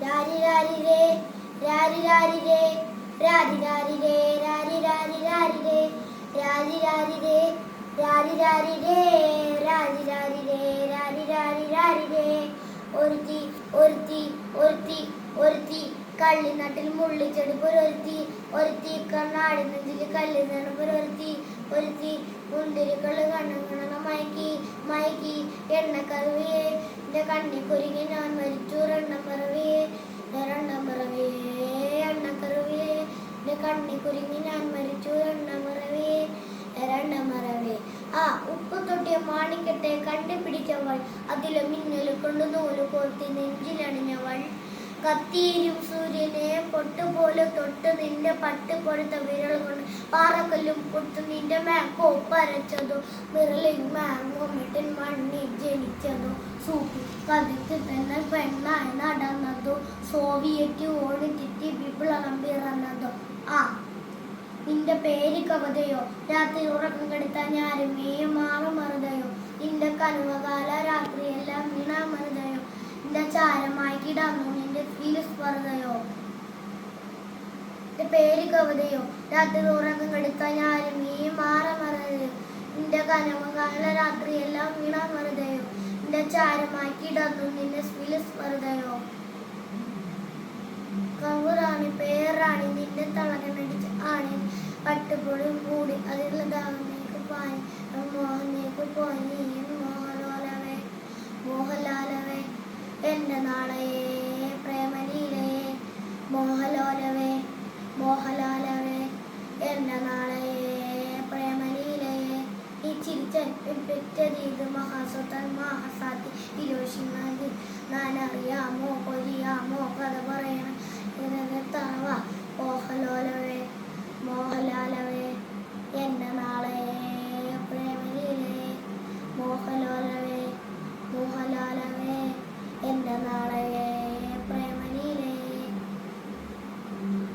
രാരി രാരി രേ രാരി രാരി രേ രാരി രാരി രേ രാരി രാരി രാരി രേ രാരി രാരി രേ രാരി രാരി രേ രാരി രാരി രേ രാരി രാരി രാരി രേ ഒരുത്തി ഒരുത്തി ഒരുത്തി ഒരുത്തി കള്ളിനാട്ടിൽ മുള്ളിച്ചെടുപ്പൊരൊരുത്തി ഒരുത്തി കണ്ണാടി നെഞ്ചിൽ കല്ല് നടപ്പൊരൊരുത്തി ഒരുത്തി മുന്തിരിക്കള് കണ്ണുകണ മയക്കി മയക്കി എണ്ണക്കറുവിയെ എൻ്റെ കണ്ണി കുരുങ്ങി ഞാൻ മരിച്ചു രണ്ടാം പറവിയെ എണ്ണക്കറുവിയെ എൻ്റെ കണ്ണി കുരുങ്ങി ഞാൻ മരിച്ചു രണ്ടാം പറവിയെ ആ ഉപ്പ് തൊട്ടിയ മാണിക്കട്ടെ കണ്ടുപിടിച്ചവൾ അതിലെ മിന്നൽ കൊണ്ട് നൂല് കോർത്തി നെഞ്ചിലണിഞ്ഞവൾ കത്തിയിരും സൂര്യനെ പൊട്ടുപോലെ തൊട്ട് നിന്റെ പട്ട് കൊടുത്ത വിരൽ കൊണ്ട് പാറക്കല്ലും പൊട്ടു നിന്റെ മാങ്കോ പരച്ചതോ വിരലിൽ മാങ്ങോ മിട്ടൻ മണ്ണിൽ ജനിച്ചതോ സൂപ്പി കതിത്ത് തന്നെ പെണ്ണായി നടന്നതോ സോവിയറ്റ് ഓടി തെറ്റി വിപ്ലവം പിറന്നതോ ആ നിന്റെ പേര് കവിതയോ രാത്രി ഉറക്കം കെടുത്താൻ ഞാരുമേ മാറുമറുതയോ നിന്റെ കനുവകാല രാത്രിയെല്ലാം വീണാമറുതയോ നിന്റെ ചാരമായി കിടന്നു നിന്റെ സ്പർദ്ധയോ നിന്റെ പേര് കവിതയോ രാത്രി ഉറക്കം കെടുത്താൻ ഞാരുമേ മാറുമറുതയോ നിന്റെ കനുവകാല രാത്രിയെല്ലാം വീണാമറുതയോ നിന്റെ ചാരമായി കിടന്നു നിന്റെ സ്പർദ്ധയോ കവുറാണി പേറാണി നിന്റെ തളകനടിച്ച് ആണി പട്ടുപൊടി മൂടി അതിലുള്ള ദാഹനേക്ക് പാനി മോഹനേക്ക് പോയി മോഹലോലവേ മോഹലാലവേ എൻ്റെ നാളയെ പ്രേമലീലയെ മോഹലോലവേ മോഹലാലവേ എൻ്റെ നാളയെ പ്രേമലീലയെ ഈ ചിരിച്ചൻ പെറ്റതീത് മഹാസ്വതൻ മഹാസാത്തി ഹിരോഷിമ നാനറിയാമോ